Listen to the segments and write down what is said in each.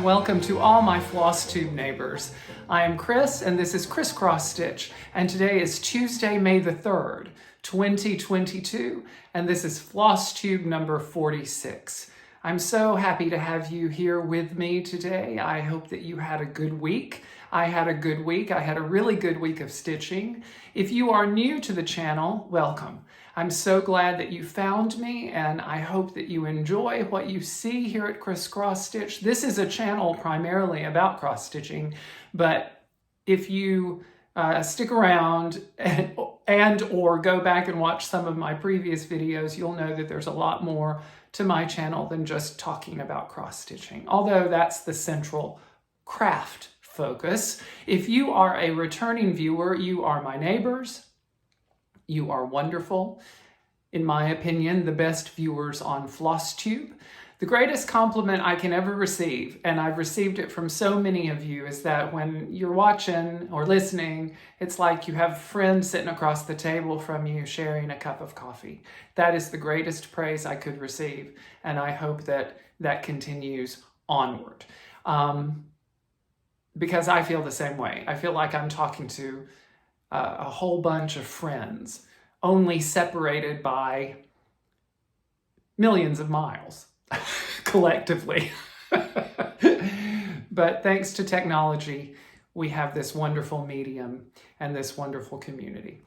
welcome to all my Flosstube neighbors. I am Chris, and this is Xrossstitch, and today is Tuesday, May the 3rd, 2022, and this is Flosstube number 46. I'm so happy to have you here with me today. I hope that you had a good week. I had a good week. I had a really good week of stitching. If you are new to the channel, welcome. I'm so glad that you found me, and I hope that you enjoy what you see here at Xrossstitch. This is a channel primarily about cross-stitching, but if you stick around and or go back and watch some of my previous videos, you'll know that there's a lot more to my channel than just talking about cross-stitching, although that's the central craft focus. If you are a returning viewer, you are my neighbors. You are wonderful. In my opinion, the best viewers on Flosstube. The greatest compliment I can ever receive, and I've received it from so many of you, is that when you're watching or listening, it's like you have friends sitting across the table from you sharing a cup of coffee. That is the greatest praise I could receive, and I hope that that continues onward. Because I feel the same way. I feel like I'm talking to a whole bunch of friends, only separated by millions of miles collectively. But thanks to technology, we have this wonderful medium and this wonderful community.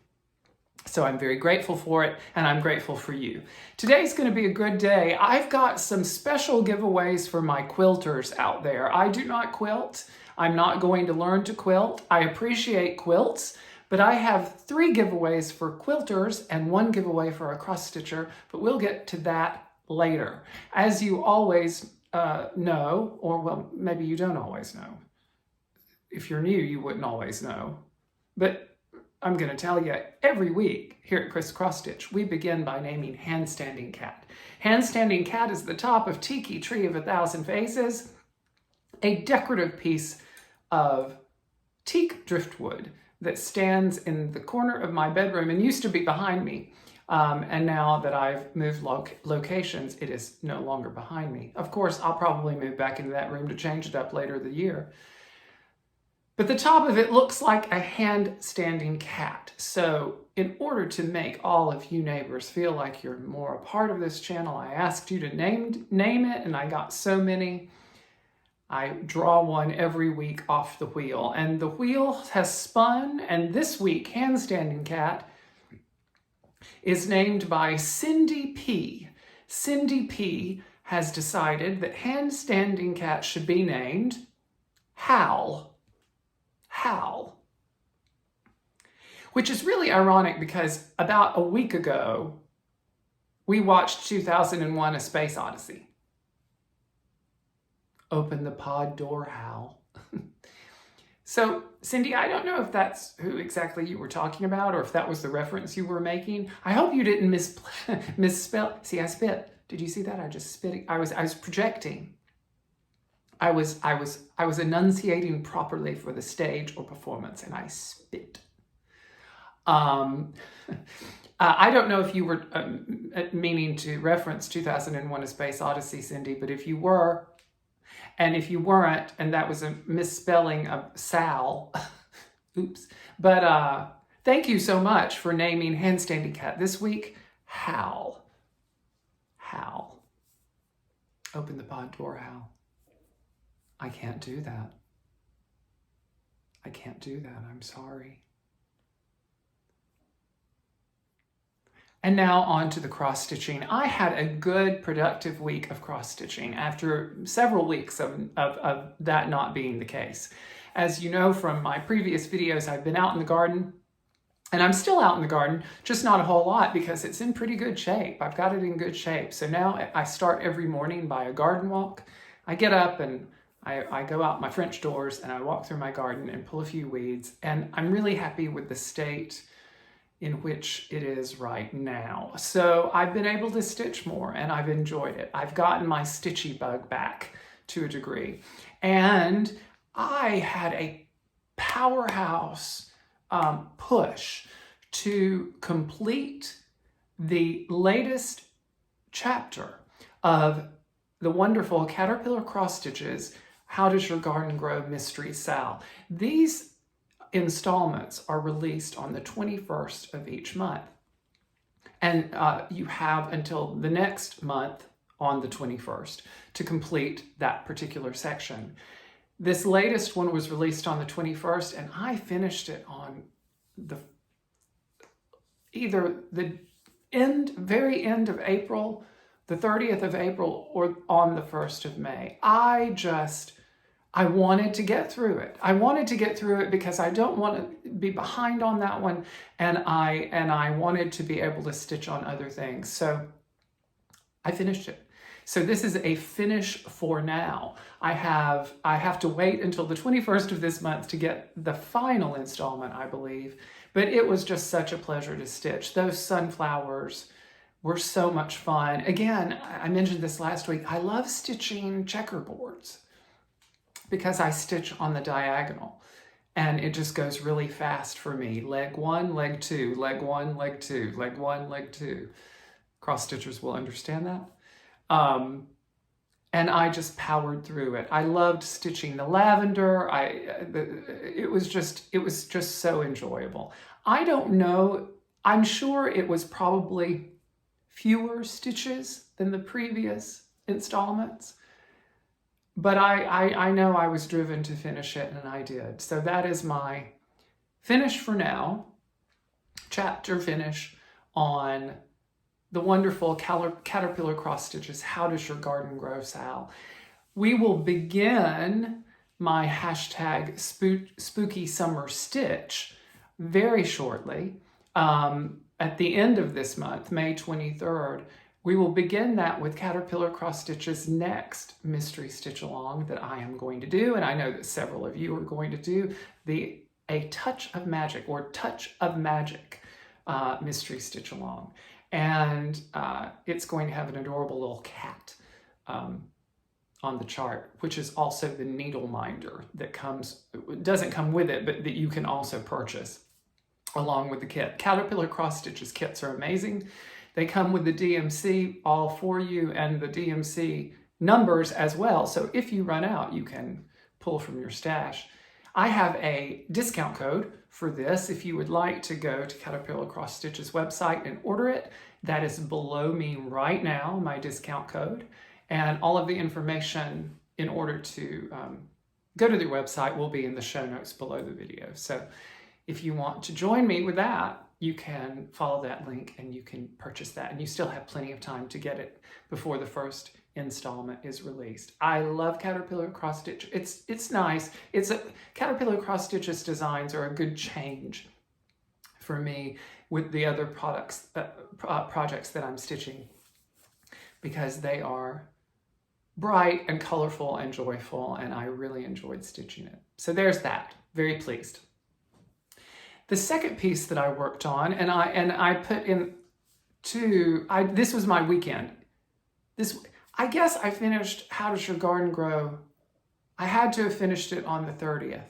So I'm very grateful for it, and I'm grateful for you. Today's going to be a good day. I've got some special giveaways for my quilters out there. I do not quilt. I'm not going to learn to quilt. I appreciate quilts, but I have 3 giveaways for quilters and 1 giveaway for a cross-stitcher, but we'll get to that later. As you always know, or well, maybe you don't always know. If you're new, you wouldn't always know. But I'm going to tell you, every week here at Xrossstitch, we begin by naming Handstanding Cat. Handstanding Cat is the top of Tiki Tree of 1,000 Faces, a decorative piece of teak driftwood that stands in the corner of my bedroom and used to be behind me. And now that I've moved locations, it is no longer behind me. Of course, I'll probably move back into that room to change it up later in the year. But the top of it looks like a hand-standing cat. So in order to make all of you neighbors feel like you're more a part of this channel, I asked you to name it, and I got so many. I draw one every week off the wheel, and the wheel has spun, and this week, Handstanding Cat is named by Cindy P. Cindy P has decided that Handstanding Cat should be named Hal. Hal. Which is really ironic because about a week ago, we watched 2001: A Space Odyssey. Open the pod door, Hal. So, Cindy, I don't know if that's who exactly you were talking about or if that was the reference you were making. I hope you didn't misspell. See, I spit. Did you see that? I just spit. I was projecting. I was enunciating properly for the stage or performance, and I spit. I don't know if you were meaning to reference 2001: A Space Odyssey, Cindy, but if you were, and if you weren't, and that was a misspelling of Sal, oops. But thank you so much for naming Handstanding Cat this week, Hal. Hal. Open the pod door, Hal. I can't do that. I can't do that. I'm sorry. And now on to the cross-stitching. I had a good, productive week of cross-stitching after several weeks of that not being the case. As you know from my previous videos, I've been out in the garden, and I'm still out in the garden, just not a whole lot because it's in pretty good shape. I've got it in good shape. So now I start every morning by a garden walk. I get up and I go out my French doors and I walk through my garden and pull a few weeds, and I'm really happy with the state in which it is right now. So I've been able to stitch more and I've enjoyed it. I've gotten my stitchy bug back to a degree. And I had a powerhouse push to complete the latest chapter of the wonderful Caterpillar cross stitches How Does Your Garden Grow Mystery Sal. These installments are released on the 21st of each month. And you have until the next month on the 21st to complete that particular section. This latest one was released on the 21st, and I finished it on either the very end of April, the 30th of April, or on the 1st of May. I wanted to get through it. I wanted to get through it because I don't want to be behind on that one, and I wanted to be able to stitch on other things. So I finished it. So this is a finish for now. I have to wait until the 21st of this month to get the final installment, I believe. But it was just such a pleasure to stitch. Those sunflowers were so much fun. Again, I mentioned this last week. I love stitching checkerboards because I stitch on the diagonal and it just goes really fast for me. Leg one, leg two, leg one, leg two, leg one, leg two. Cross stitchers will understand that. And I just powered through it. I loved stitching the lavender. It was just so enjoyable. I don't know, I'm sure it was probably fewer stitches than the previous installments, but I know I was driven to finish it, and I did. So that is my finish for now, chapter finish on the wonderful caterpillar cross stitches, How Does Your Garden Grow, Sal? We will begin my hashtag spooky summer stitch very shortly. At the end of this month, May 23rd, we will begin that with Caterpillar Cross Stitch's next mystery stitch along that I am going to do, and I know that several of you are going to do, A Touch of Magic or Touch of Magic mystery stitch along. And it's going to have an adorable little cat on the chart, which is also the needle minder that doesn't come with it, but that you can also purchase along with the kit. Caterpillar Cross Stitches kits are amazing. They come with the DMC all for you and the DMC numbers as well. So if you run out, you can pull from your stash. I have a discount code for this. If you would like to go to Caterpillar Cross Stitch's website and order it, that is below me right now, my discount code. And all of the information in order to go to their website will be in the show notes below the video. So if you want to join me with that, you can follow that link and you can purchase that. And you still have plenty of time to get it before the first installment is released. I love Caterpillar Cross Stitch. It's nice. Caterpillar Cross Stitch's designs are a good change for me with the other projects that I'm stitching, because they are bright and colorful and joyful, and I really enjoyed stitching it. So there's that. Very pleased. The second piece that I worked on, and I put in this was my weekend. I guess I finished How Does Your Garden Grow? I had to have finished it on the 30th,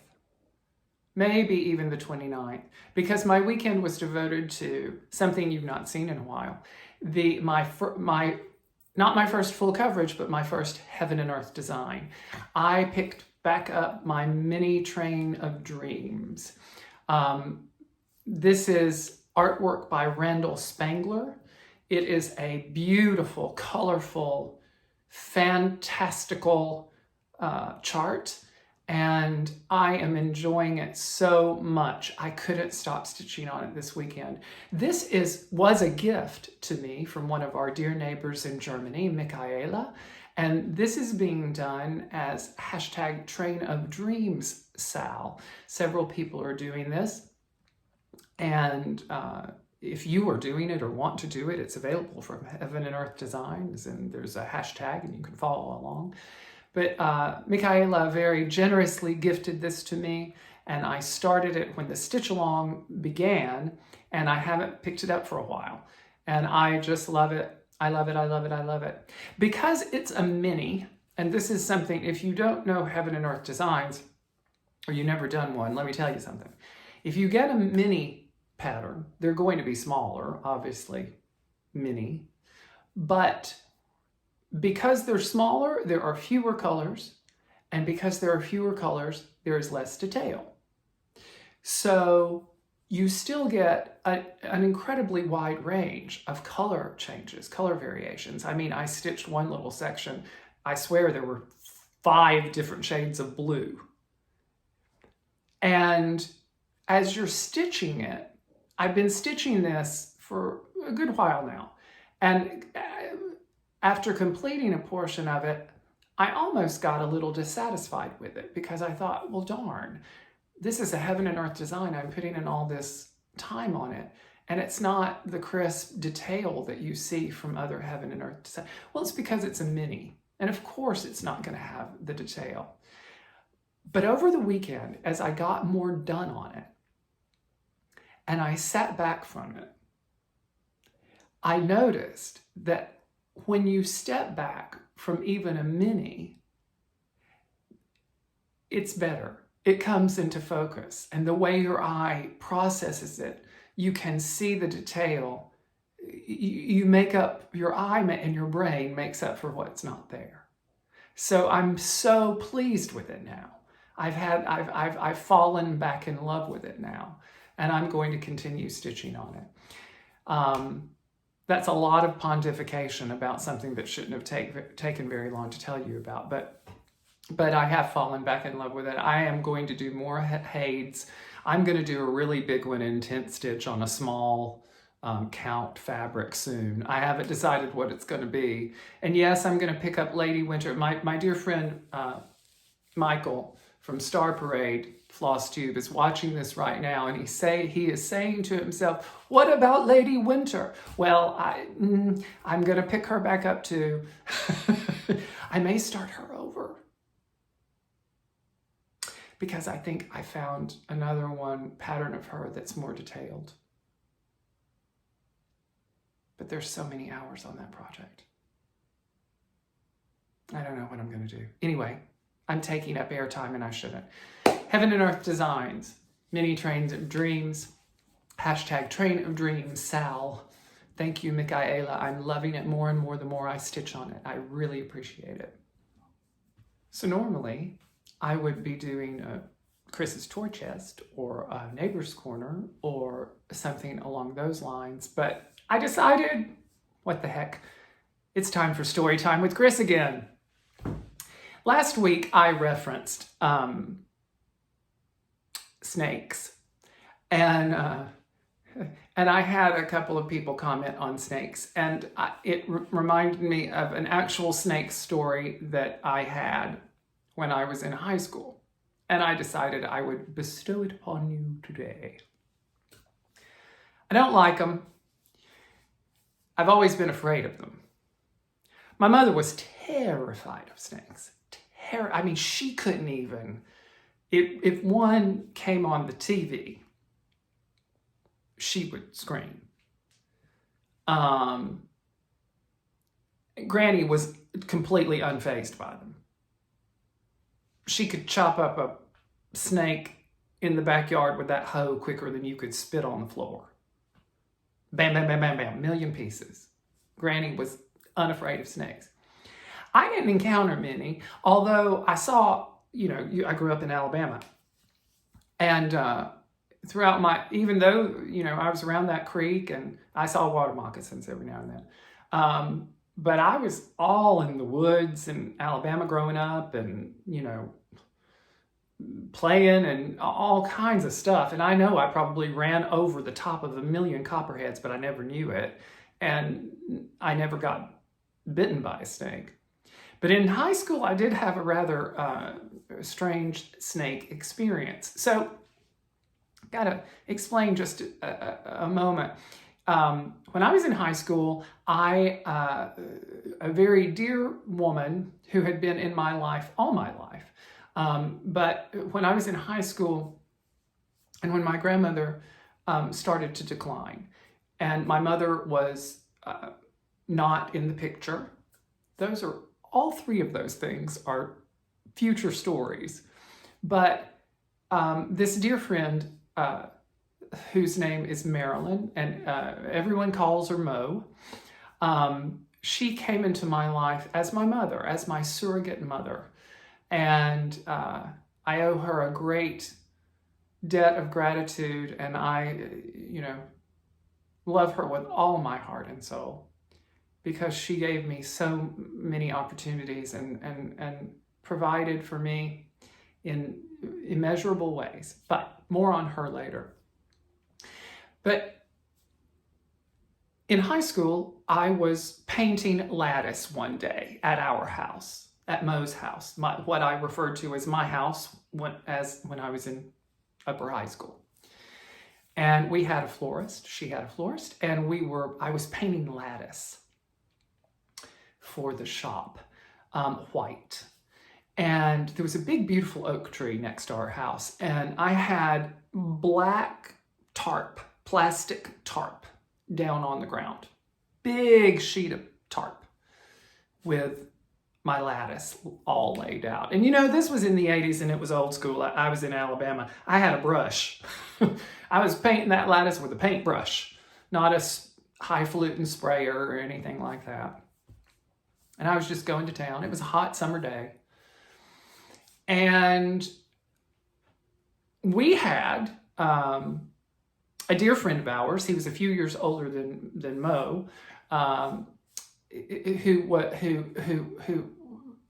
maybe even the 29th, because my weekend was devoted to something you've not seen in a while. Not my first full coverage, but my first Heaven and Earth design. I picked back up my mini train of dreams. This is artwork by Randall Spangler. It is a beautiful, colorful, fantastical chart, and I am enjoying it so much. I couldn't stop stitching on it this weekend. This was a gift to me from one of our dear neighbors in Germany, Michaela, and this is being done as hashtag Train of Dreams Sal. Several people are doing this, and if you are doing it or want to do it, it's available from Heaven and Earth Designs, and there's a hashtag and you can follow along. But Michaela very generously gifted this to me, and I started it when the stitch along began, and I haven't picked it up for a while. And I just love it. I love it, I love it, I love it. Because it's a mini, and this is something, if you don't know Heaven and Earth Designs, or you've never done one, let me tell you something. If you get a mini pattern, they're going to be smaller, obviously, mini, but because they're smaller, there are fewer colors, And because there are fewer colors, there is less detail. So you still get an incredibly wide range of color changes, color variations. I mean, I stitched one little section. I swear there were 5 different shades of blue. And as you're stitching it, I've been stitching this for a good while now. And after completing a portion of it, I almost got a little dissatisfied with it because I thought, well, darn, this is a heaven and earth design. I'm putting in all this time on it, and it's not the crisp detail that you see from other heaven and earth design. Well, it's because it's a mini, and of course it's not going to have the detail. But over the weekend, as I got more done on it, and I sat back from it, I noticed that when you step back from even a mini, it's better. It comes into focus, and the way your eye processes it, you can see the detail. You make up, your eye and your brain makes up for what's not there. So I'm so pleased with it now. I've fallen back in love with it now, and I'm going to continue stitching on it. That's a lot of pontification about something that shouldn't have taken very long to tell you about, but I have fallen back in love with it. I am going to do more Hades. I'm going to do a really big one in tent stitch on a small count fabric soon. I haven't decided what it's going to be. And yes, I'm going to pick up Lady Winter. My dear friend Michael from Star Parade, Flosstube, is watching this right now, and he is saying to himself, what about Lady Winter? Well, I'm going to pick her back up too. I may start her over, because I think I found another pattern of her that's more detailed. But there's so many hours on that project. I don't know what I'm going to do. Anyway, I'm taking up airtime and I shouldn't. Heaven and Earth Designs, Mini Trains of Dreams, hashtag Train of Dreams, Sal. Thank you, Michaela. I'm loving it more and more the more I stitch on it. I really appreciate it. So normally, I would be doing a Chris's Toy Chest or a Neighbor's Corner or something along those lines, but I decided, what the heck, it's time for story time with Chris again. Last week, I referenced snakes, and I had a couple of people comment on snakes, and it reminded me of an actual snake story that I had when I was in high school, and I decided I would bestow it upon you today. I don't like them. I've always been afraid of them. My mother was terrified of snakes. I mean, she couldn't even, if one came on the TV, she would scream. Granny was completely unfazed by them. She could chop up a snake in the backyard with that hoe quicker than you could spit on the floor. Bam, bam, bam, bam, bam, million pieces. Granny was unafraid of snakes. I didn't encounter many, although I saw, I grew up in Alabama. And throughout even though, I was around that creek and I saw water moccasins every now and then. But I was all in the woods in Alabama growing up and, playing and all kinds of stuff. And I know I probably ran over the top of a million copperheads, but I never knew it. And I never got bitten by a snake. But in high school, I did have a rather strange snake experience. So, gotta explain just a moment. When I was in high school, a very dear woman who had been in my life all my life, but when I was in high school and when my grandmother started to decline and my mother was not in the picture, all 3 of those things are future stories. But this dear friend, whose name is Marilyn, and everyone calls her Mo, she came into my life as my mother, as my surrogate mother. And I owe her a great debt of gratitude, and I, love her with all my heart and soul, because she gave me so many opportunities and provided for me in immeasurable ways. But more on her later. But in high school, I was painting lattice one day at our house, at Mo's house, what I referred to as my house when I was in upper high school. And we had a florist, she had a florist, and I was painting lattice for the shop, white. And there was a big, beautiful oak tree next to our house. And I had black tarp, plastic tarp, down on the ground. Big sheet of tarp with my lattice all laid out. And this was in the 80s and it was old school. I was in Alabama. I had a brush. I was painting that lattice with a paintbrush, not a highfalutin sprayer or anything like that. And I was just going to town. It was a hot summer day. And we had a dear friend of ours. He was a few years older than Mo,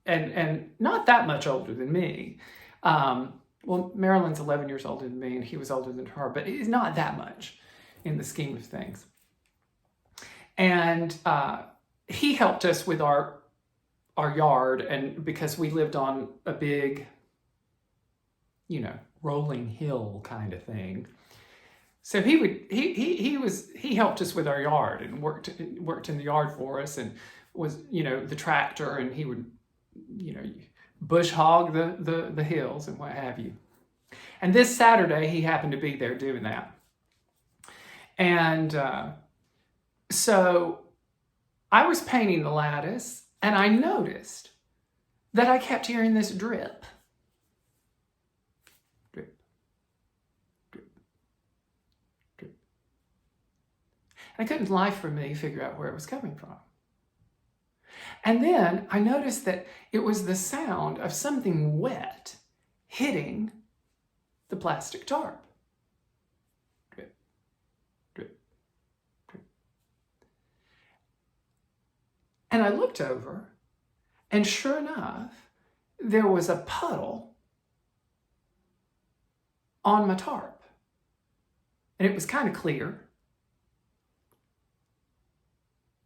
and not that much older than me. Well, Marilyn's 11 years older than me, and he was older than her, but it's not that much in the scheme of things. And he helped us with our yard, and because we lived on a big, rolling hill kind of thing. So he helped us with our yard and worked in the yard for us, and was, the tractor, and he would, bush hog the hills and what have you. And this Saturday he happened to be there doing that. And so I was painting the lattice, and I noticed that I kept hearing this drip. Drip. Drip. Drip. And I couldn't for me figure out where it was coming from. And then I noticed that it was the sound of something wet hitting the plastic tarp. Drip, drip, drip. And I looked over, and sure enough, there was a puddle on my tarp. And it was kind of clear.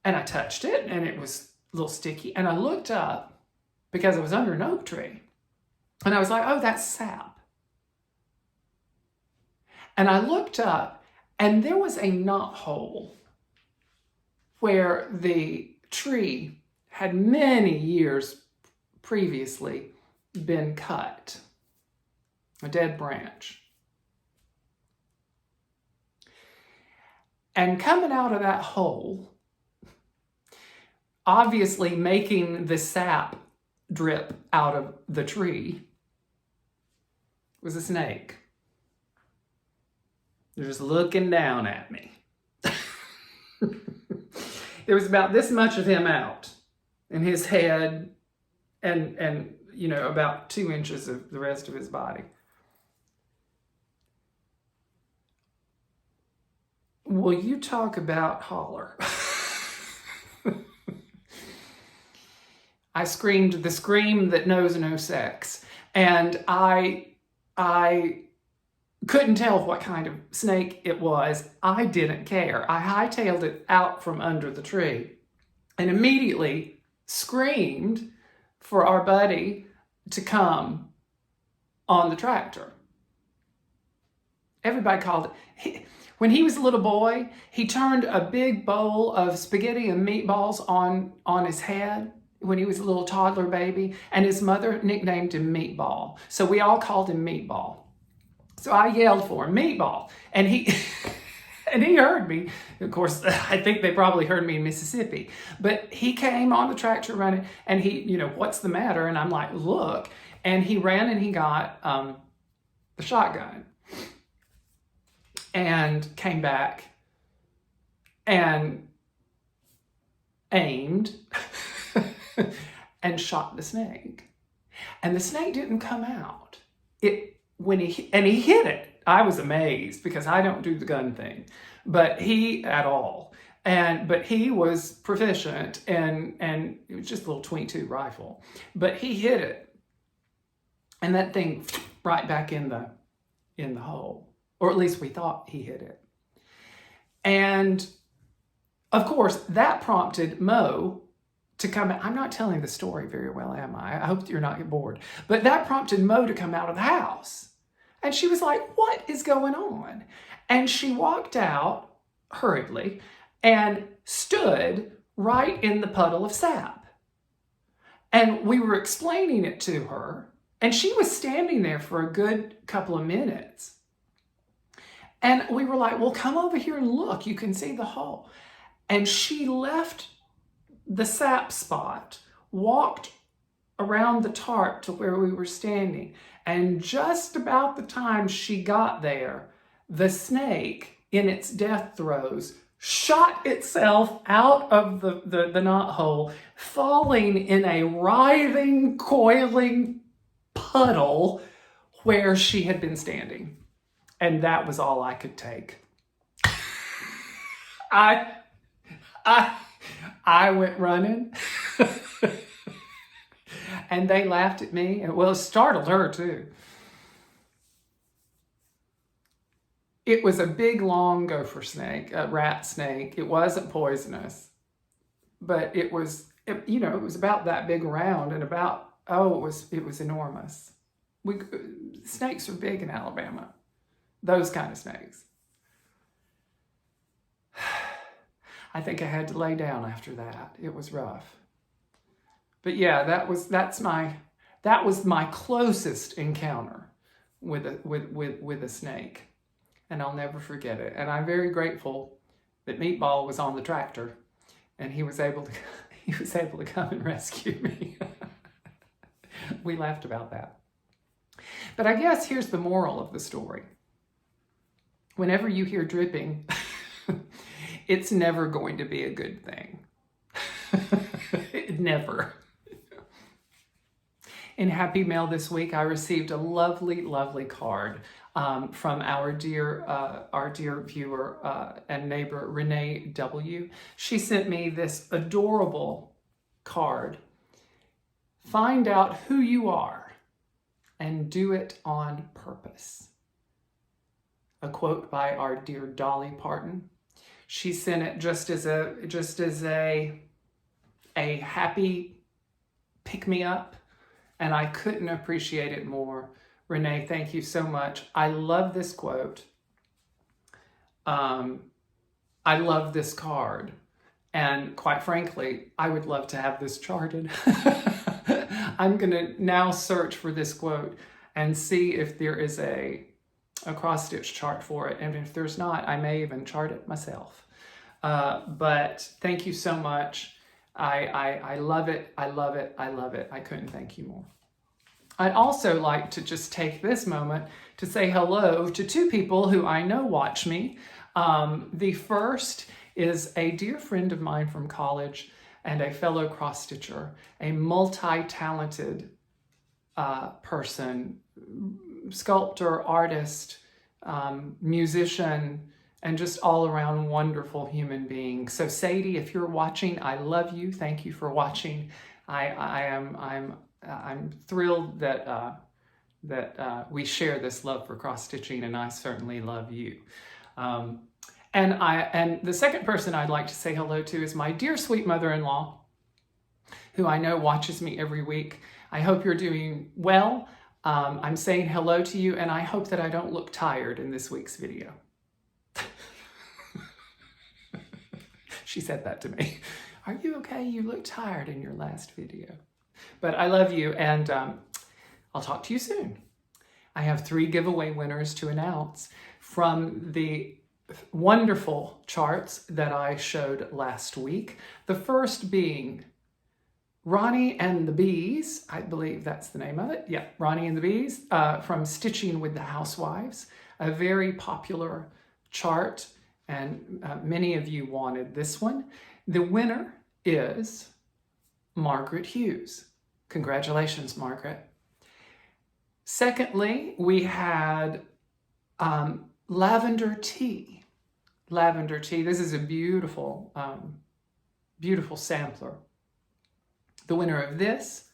And I touched it, and it was a little sticky. And I looked up, because I was under an oak tree, and I was like, oh, that's sap. And I looked up, and there was a knot hole where the tree had many years previously been cut, a dead branch. And coming out of that hole, obviously making the sap drip out of the tree, was a snake. They're just looking down at me. There was about this much of him out, and his head, and about 2 inches of the rest of his body. Will you talk about holler? I screamed the scream that knows no sex, and I couldn't tell what kind of snake it was. I didn't care. I hightailed it out from under the tree and immediately screamed for our buddy to come on the tractor. Everybody called it. When he was a little boy, he turned a big bowl of spaghetti and meatballs on his head when he was a little toddler baby, and his mother nicknamed him Meatball. So we all called him Meatball. So I yelled for him, Meatball, and he and he heard me. Of course, I think they probably heard me in Mississippi, but he came on the tractor running, and he, what's the matter? And I'm like, look, and he ran and he got the shotgun and came back and aimed and shot the snake. And the snake didn't come out. He hit it. I was amazed because I don't do the gun thing, but at all. But he was proficient, and it was just a little .22 rifle, but he hit it, and that thing right back in the hole, or at least we thought he hit it. And of course, that prompted Mo to come out. I'm not telling the story very well, am I? I hope you're not bored. But that prompted Mo to come out of the house. And she was like, what is going on? And she walked out hurriedly and stood right in the puddle of sap. And we were explaining it to her, and she was standing there for a good couple of minutes. And we were like, well, come over here and look. You can see the hole. And she left the sap spot, walked around the tarp to where we were standing. And just about the time she got there, the snake, in its death throes, shot itself out of the knothole, falling in a writhing, coiling puddle where she had been standing. And that was all I could take. I went running. And they laughed at me. And well, it startled her too. It was a big, long gopher snake, a rat snake. It wasn't poisonous, but it was about that big around, and it was enormous. Snakes are big in Alabama. Those kind of snakes. I think I had to lay down after that. It was rough. But yeah, that was my closest encounter with a snake, and I'll never forget it. And I'm very grateful that Meatball was on the tractor, and he was able to come and rescue me. We laughed about that. But I guess here's the moral of the story. Whenever you hear dripping, it's never going to be a good thing. Never. In Happy Mail this week, I received a lovely, lovely card from our dear viewer and neighbor, Renee W. She sent me this adorable card. Find out who you are and do it on purpose. A quote by our dear Dolly Parton. She sent it just as a happy pick-me-up, and I couldn't appreciate it more. Renee, thank you so much. I love this quote. I love this card. And quite frankly, I would love to have this charted. I'm going to now search for this quote and see if there is a cross-stitch chart for it. And if there's not, I may even chart it myself. But thank you so much. I love it. I love it. I love it. I couldn't thank you more. I'd also like to just take this moment to say hello to two people who I know watch me. The first is a dear friend of mine from college and a fellow cross-stitcher, a multi-talented person, sculptor, artist, musician, and just all around wonderful human being. So Sadie, if you're watching, I love you. Thank you for watching. I'm thrilled that we share this love for cross-stitching, and I certainly love you. And the second person I'd like to say hello to is my dear sweet mother-in-law, who I know watches me every week. I hope you're doing well. I'm saying hello to you, and I hope that I don't look tired in this week's video. She said that to me. Are you okay? You look tired in your last video. But I love you, and I'll talk to you soon. I have 3 giveaway winners to announce from the wonderful charts that I showed last week. The first being Ronnie and the Bees. I believe that's the name of it. Yeah, Ronnie and the Bees from Stitching with the Housewives. A very popular chart, and many of you wanted this one. The winner is Margaret Hughes. Congratulations, Margaret. Secondly, we had lavender tea. Lavender tea. This is a beautiful, beautiful sampler. The winner of this,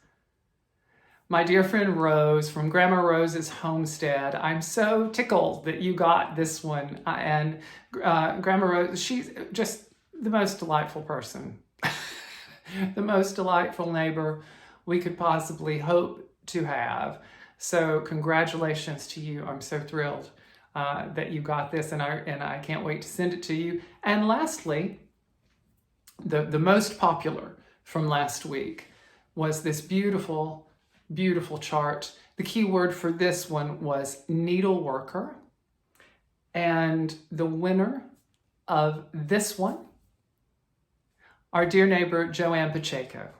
my dear friend Rose from Grandma Rose's Homestead. I'm so tickled that you got this one. And Grandma Rose, she's just the most delightful person. The most delightful neighbor we could possibly hope to have. So congratulations to you. I'm so thrilled that you got this, and I can't wait to send it to you. And lastly, the most popular from last week was this beautiful, beautiful chart. The key word for this one was needle worker. And the winner of this one, our dear neighbor, Joanne Pacheco.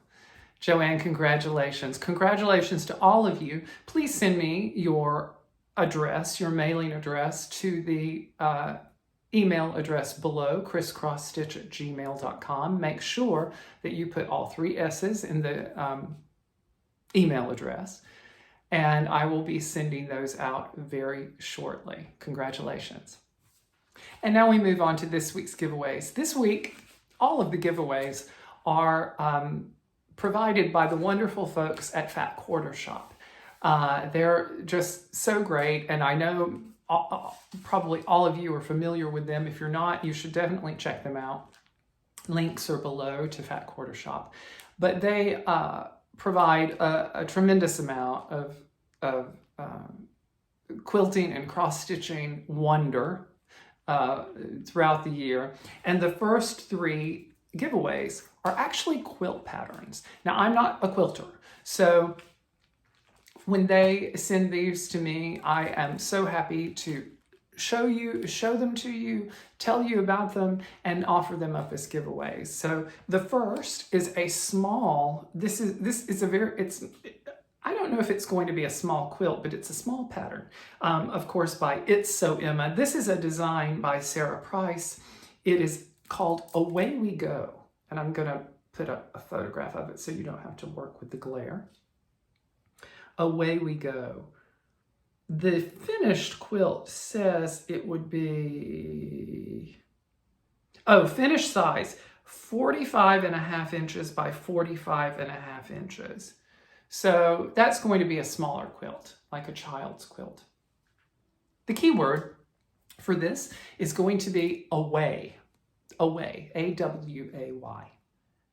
Joanne, congratulations. Congratulations to all of you. Please send me your address, your mailing address, to the email address below, crisscrossstitch@gmail.com. Make sure that you put all 3 S's in the email address, and I will be sending those out very shortly. Congratulations. And now we move on to this week's giveaways. This week, all of the giveaways are provided by the wonderful folks at Fat Quarter Shop. They're just so great, and I know probably all of you are familiar with them. If you're not, you should definitely check them out. Links are below to Fat Quarter Shop. But they provide a tremendous amount of quilting and cross-stitching wonder throughout the year. And the first 3 giveaways are actually quilt patterns. Now, I'm not a quilter, so when they send these to me, I am so happy to show them to you, tell you about them, and offer them up as giveaways. So the first is a small, this is a very, I don't know if it's going to be a small quilt, but it's a small pattern, of course, by It's So Emma. This is a design by Sarah Price. It is called Away We Go. And I'm gonna put up a photograph of it so you don't have to work with the glare. Away We Go. The finished quilt says it would be, finished size, 45.5 inches by 45.5 inches. So that's going to be a smaller quilt, like a child's quilt. The key word for this is going to be away. Away, A-W-A-Y.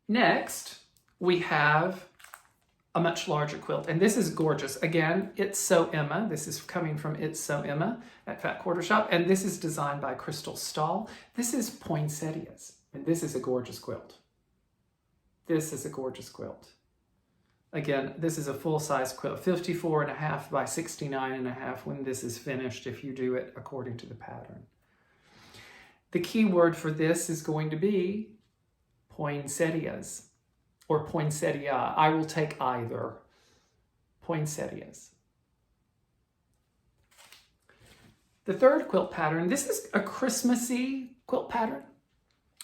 Next, we have a much larger quilt, and this is gorgeous. Again, It's So Emma. This is coming from It's So Emma at Fat Quarter Shop, and this is designed by Crystal Stahl. This is poinsettias, and this is a gorgeous quilt. This is a gorgeous quilt. Again, this is a full-size quilt, 54.5 by 69.5 when this is finished, if you do it according to the pattern. The key word for this is going to be poinsettias or poinsettia. I will take either. Poinsettias. The third quilt pattern, this is a Christmassy quilt pattern,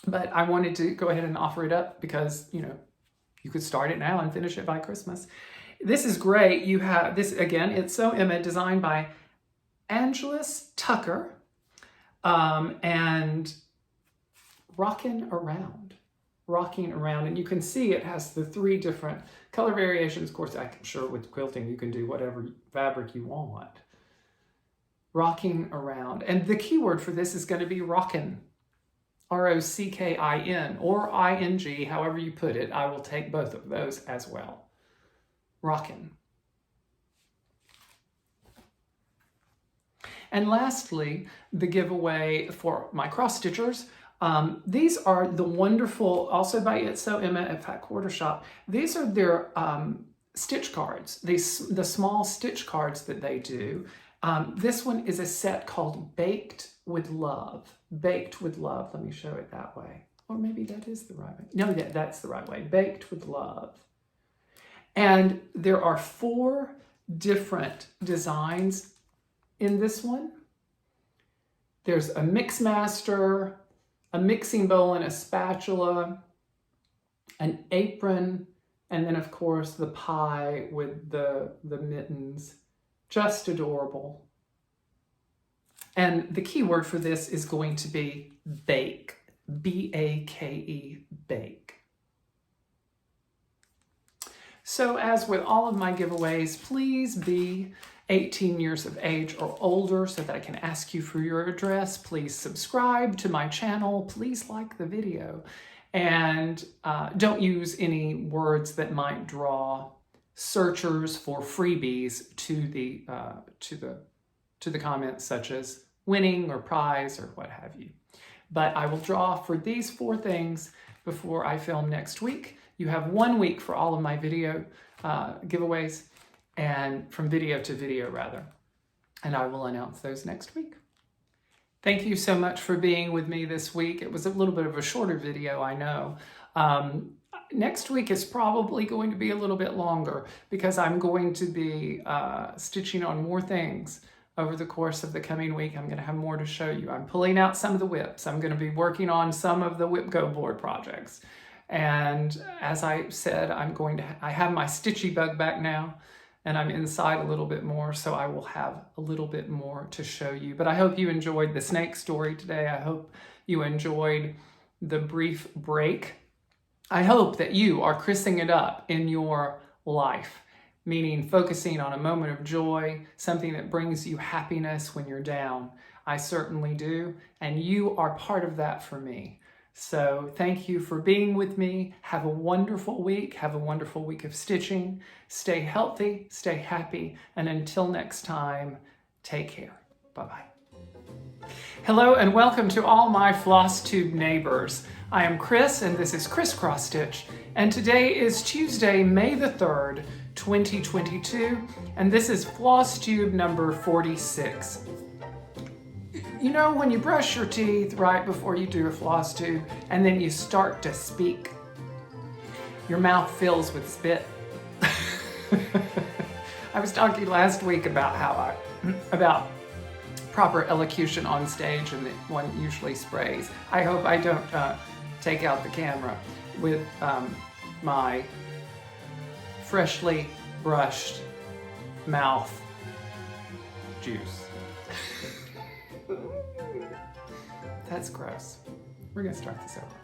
but I wanted to go ahead and offer it up because, you know, you could start it now and finish it by Christmas. This is great. You have this, again, It's So Emma, designed by Angelus Tucker. And rocking around, and you can see it has the 3 different color variations. Of course, I'm sure with quilting you can do whatever fabric you want. Rocking around, and the keyword for this is going to be rockin', R-O-C-K-I-N or I-N-G, however you put it. I will take both of those as well. Rockin'. And lastly, the giveaway for my cross stitchers. These are the wonderful, also by It's So Emma at Fat Quarter Shop. These are their stitch cards, the small stitch cards that they do. This one is a set called Baked with Love. Baked with Love. Let me show it that way. Or maybe that is the right way. No, that's the right way. Baked with Love. And there are 4 different designs in this one. There's a mix master, a mixing bowl and a spatula, an apron, And then of course the pie with the mittens, just adorable. And the key word for this is going to be bake, B-A-K-E, bake. So as with all of my giveaways, please be 18 years of age or older so that I can ask you for your address. Please subscribe to my channel. Please like the video. And don't use any words that might draw searchers for freebies to the comments, such as winning or prize or what have you. But I will draw for these 4 things before I film next week. You have 1 week for all of my video giveaways, and from video to video rather. And I will announce those next week. Thank you so much for being with me this week. It was a little bit of a shorter video, I know. Next week is probably going to be a little bit longer because I'm going to be stitching on more things over the course of the coming week. I'm going to have more to show you. I'm pulling out some of the whips. I'm going to be working on some of the whip go board projects. And as I said, I have my stitchy bug back now, and I'm inside a little bit more, so I will have a little bit more to show you. But I hope you enjoyed the snake story today. I hope you enjoyed the brief break. I hope that you are chrising it up in your life, meaning focusing on a moment of joy, something that brings you happiness when you're down. I certainly do, and you are part of that for me. So thank you for being with me. Have a wonderful week. Have a wonderful week of stitching. Stay healthy, stay happy, and until next time, take care. Bye-bye. Hello and welcome to all my Flosstube neighbors. I am Chris and this is Xrossstitch, and today is Tuesday, May the 3rd, 2022, and this is Flosstube number 46. You know, when you brush your teeth right before you do a floss tube and then you start to speak, your mouth fills with spit. I was talking last week about about proper elocution on stage and that one usually sprays. I hope I don't take out the camera with my freshly brushed mouth juice. That's gross. We're gonna start this over.